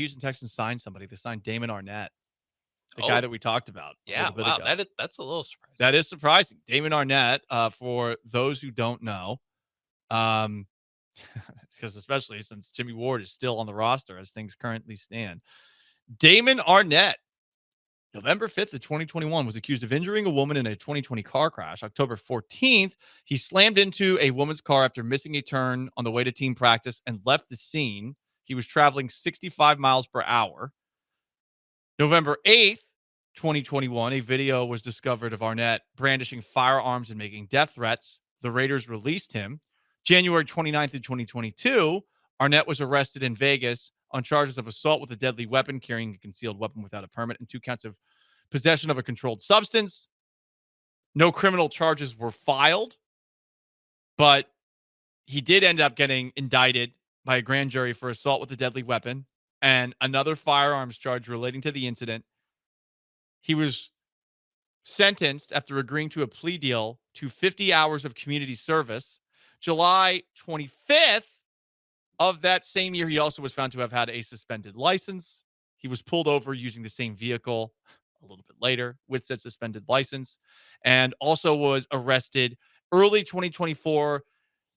Houston Texans signed somebody. They signed Damon Arnette, the guy Oh, that we talked about a yeah. little bit Wow. ago. That's a little surprising. That is surprising. Damon Arnette, for those who don't know, um, because especially since Jimmy Ward is still on the roster as things currently stand. Damon Arnette, November 5th of 2021, was accused of injuring a woman in a 2020 car crash. October 14th, he slammed into a woman's car after missing a turn on the way to team practice and left the scene. He was traveling 65 miles per hour. November 8th, 2021, a video was discovered of Arnette brandishing firearms and making death threats. The Raiders released him. January 29th of 2022, Arnette was arrested in Vegas on charges of assault with a deadly weapon, carrying a concealed weapon without a permit, and 2 counts of possession of a controlled substance. No criminal charges were filed, but he did end up getting indicted by a grand jury for assault with a deadly weapon and another firearms charge relating to the incident. He was sentenced after agreeing to a plea deal to 50 hours of community service. July 25th of that same year, he also was found to have had a suspended license. He was pulled over using the same vehicle a little bit later with said suspended license, and also was arrested early 2024,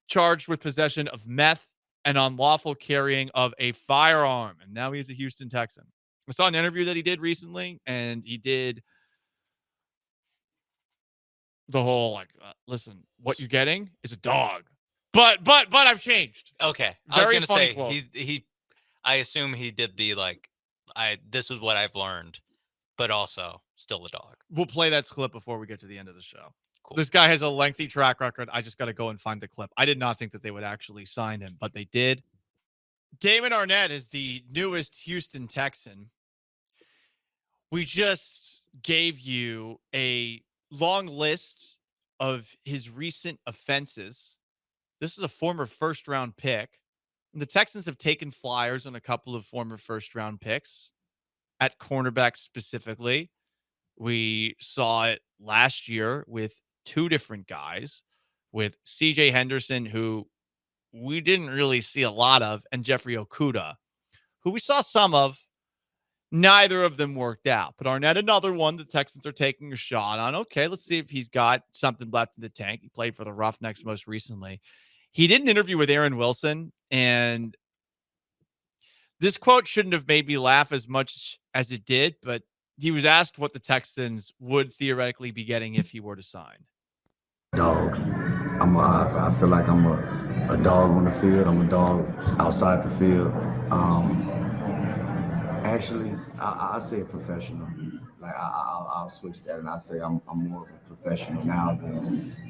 charged with possession of meth and unlawful carrying of a firearm. And now he's a Houston Texan. I saw an interview that he did recently, and he did the whole like, listen, what you're getting is a dog. But I've changed. Okay. I was Very gonna funny say quote. he I assume he did the this is what I've learned, but also still a dog. We'll play that clip before we get to the end of the show. Cool. This guy has a lengthy track record. I just got to go and find the clip. I did not think that they would actually sign him, but they did. Damon Arnette is the newest Houston Texan. We just gave you a long list of his recent offenses. This is a former first-round pick. And the Texans have taken flyers on a couple of former first-round picks at cornerback specifically. We saw it last year with 2 different guys, with CJ Henderson, who we didn't really see a lot of, and Jeffrey Okudah, who we saw some of. Neither of them worked out. But Arnette, another one the Texans are taking a shot on. Okay, let's see if he's got something left in the tank. He played for the Roughnecks most recently. He did an interview with Aaron Wilson, and this quote shouldn't have made me laugh as much as it did, but he was asked what the Texans would theoretically be getting if he were to sign. Dog. I feel like I'm a dog on the field. I'm a dog outside the field. Actually, I say a professional. Like I'll switch that, and I say I'm more of a professional now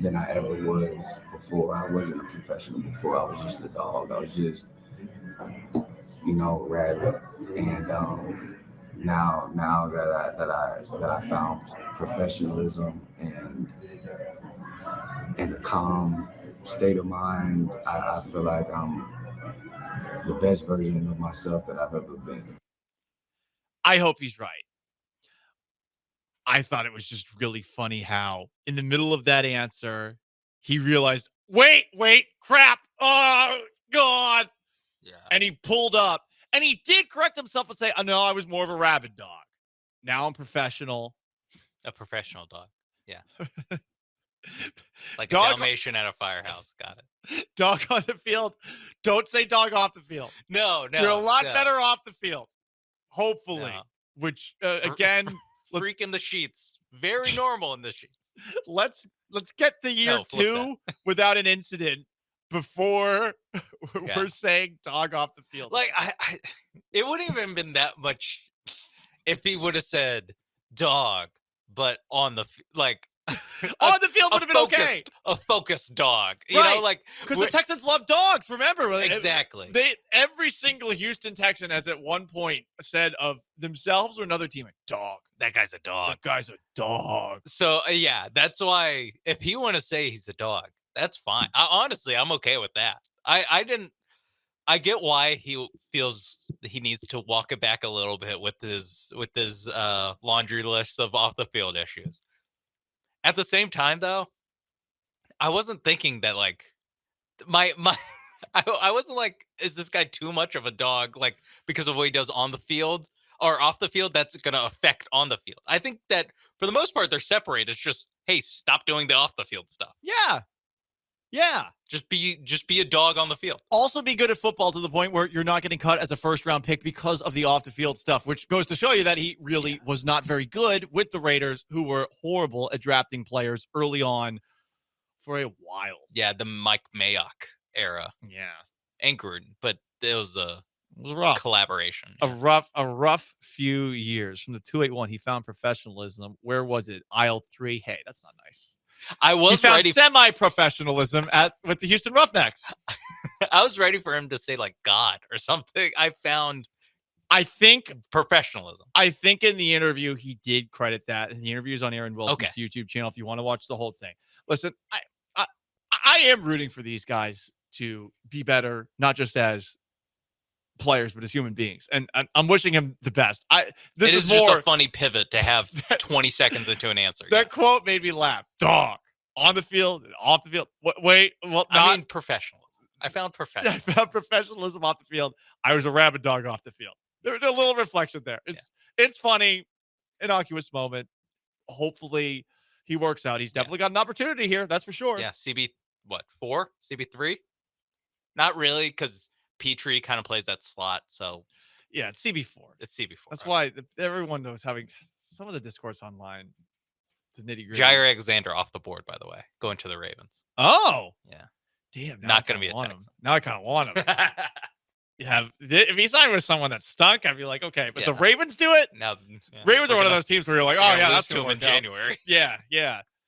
than I ever was before. I wasn't a professional before. I was just a dog. I was just, rabbit. And now that I found professionalism and a calm state of mind, I feel like I'm the best version of myself that I've ever been. I hope he's right. I thought it was just really funny how in the middle of that answer, he realized, wait, crap. Oh, God. Yeah. And he pulled up. And he did correct himself and say, oh, no, I was more of a rabid dog. Now I'm professional. A professional dog. Yeah. Like dog a Dalmatian at a firehouse. Got it. Dog on the field. Don't say dog off the field. No. You're a lot better off the field. Hopefully. No. Which, again... Freak in the sheets. Very normal in the sheets. Let's get the year 2 without an incident before we're saying dog off the field. Like, it wouldn't even been that much if he would have said dog, but on the, like... on the field would have been okay. A focused dog. You right. know, like... Because the Texans love dogs, remember? Exactly. Every single Houston Texan has at one point said of themselves or another team, dog. That guy's a dog. That guy's a dog. So, yeah, that's why if he want to say he's a dog, that's fine. Honestly, I'm okay with that. I get why he feels he needs to walk it back a little bit with his laundry list of off the field issues. At the same time, though, I wasn't thinking that like I wasn't like, is this guy too much of a dog? Like, because of what he does on the field or off the field, that's going to affect on the field. I think that for the most part, they're separated. It's just, hey, stop doing the off the field stuff. Yeah. Yeah. Just be a dog on the field. Also be good at football to the point where you're not getting cut as a first-round pick because of the off-the-field stuff, which goes to show you that he really was not very good with the Raiders, who were horrible at drafting players early on for a while. Yeah, the Mike Mayock era. Yeah. And Gruden, but it was rough. Collaboration. Yeah. A rough few years. From the 281, he found professionalism. Where was it? Aisle 3. Hey, that's not nice. He found semi-professionalism with the Houston Roughnecks. I was ready for him to say like God or something. I think professionalism. I think in the interview he did credit that, and the interview's on Aaron Wilson's YouTube channel if you want to watch the whole thing. Listen, I am rooting for these guys to be better, not just as players, but as human beings, and I'm wishing him the best. This is just more a funny pivot to have 20 seconds into an answer. That quote made me laugh. Dog on the field and off the field. I mean professionalism. I found professionalism. I found professionalism off the field. I was a rabid dog off the field. There's a little reflection there. It's funny, innocuous moment. Hopefully he works out. He's definitely got an opportunity here. That's for sure. Yeah. CB 3? Not really, because Petrie kind of plays that slot. So yeah, it's CB4. It's CB4. That's why everyone knows having some of the discourse online. The nitty gritty. Jair Alexander off the board, by the way, going to the Ravens. Oh, yeah. Damn. Not going to be a Texan. Now I kind of want him. If he signed with someone that stunk, I'd be like, okay. But the Ravens do it. Now, Ravens are one of those teams where you're like, oh yeah, that's to him in January. Yeah.